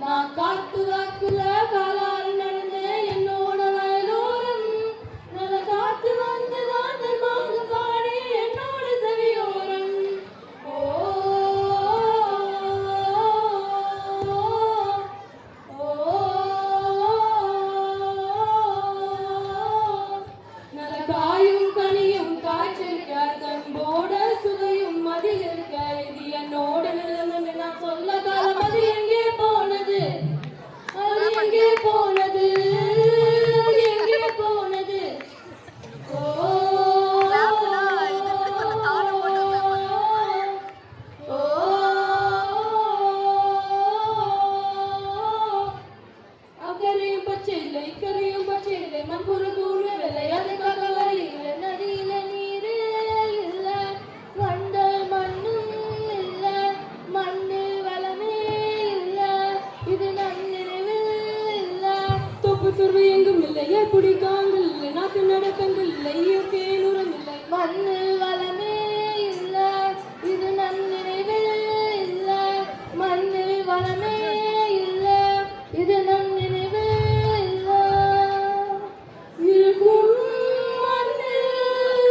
நான் காத்து வாக்குல காலால் நடந்த என்னோட வயலோரம் நல்ல காத்து வந்துதான் நன்மாக பாடி என்னோட செவியோரம். ஓ நல்ல காயும் கனியும் காய்ச்சிருக்க தன்போட சுவையும் அதில் இருக்க இது என்னோட நிலைமை நான் சொல்ல காலம் அது எங்கே போனது அது எங்கே போனது அது எங்கே போனது. அக்கறையும் பச்சையில்லை இக்கரையும் பச்சையில்லை மண்புற தூர வெள்ளை அதுக்காக வரையில நதியில நீரே இல்ல வந்த மண்ணும் இல்ல மண்ணு வளமே இல்ல இது நன்னிறைவில் இல்ல தொப்பு துருவு எங்கும் இல்லை எப்படி காங்கள் இல்லை நாட்டு நடக்கங்கள் இல்லை இயற்கை உரம் இல்லை மண்ணு வளமே இல்ல இது நன்னிறைவில் இல்ல மண்ணு வளமே இல்ல இது நன்னிறைவில் இல்ல இருக்கும் மண்ணில்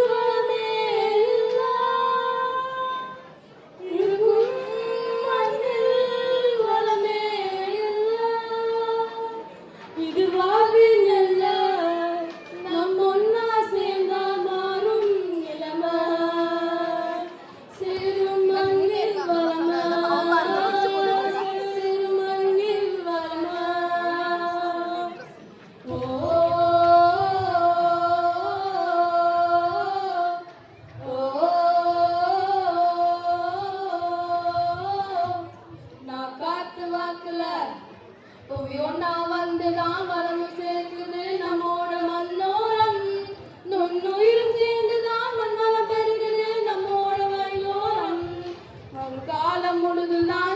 வளமே இல்ல இருக்கும் மண்ணில் வளமே இல்ல இது வாழ்வின் அல்ல நம் ஒன்னா சேர்ந்தா மாறும் நிலைமை சேரும் மண்ணில் வளமா சேரும் மண்ணில் வளமா. ஓ நான் காத்து வாக்குல ஒன்னா வந்துதான் வரமும் சேர்க்குது நம்மோட மண்ணோரம் நுண்ணுயிரும் சேர்ந்துதான் மண்வளம் பெருகுது நம்மோட வயலோரம். காலம் முழுதுதான்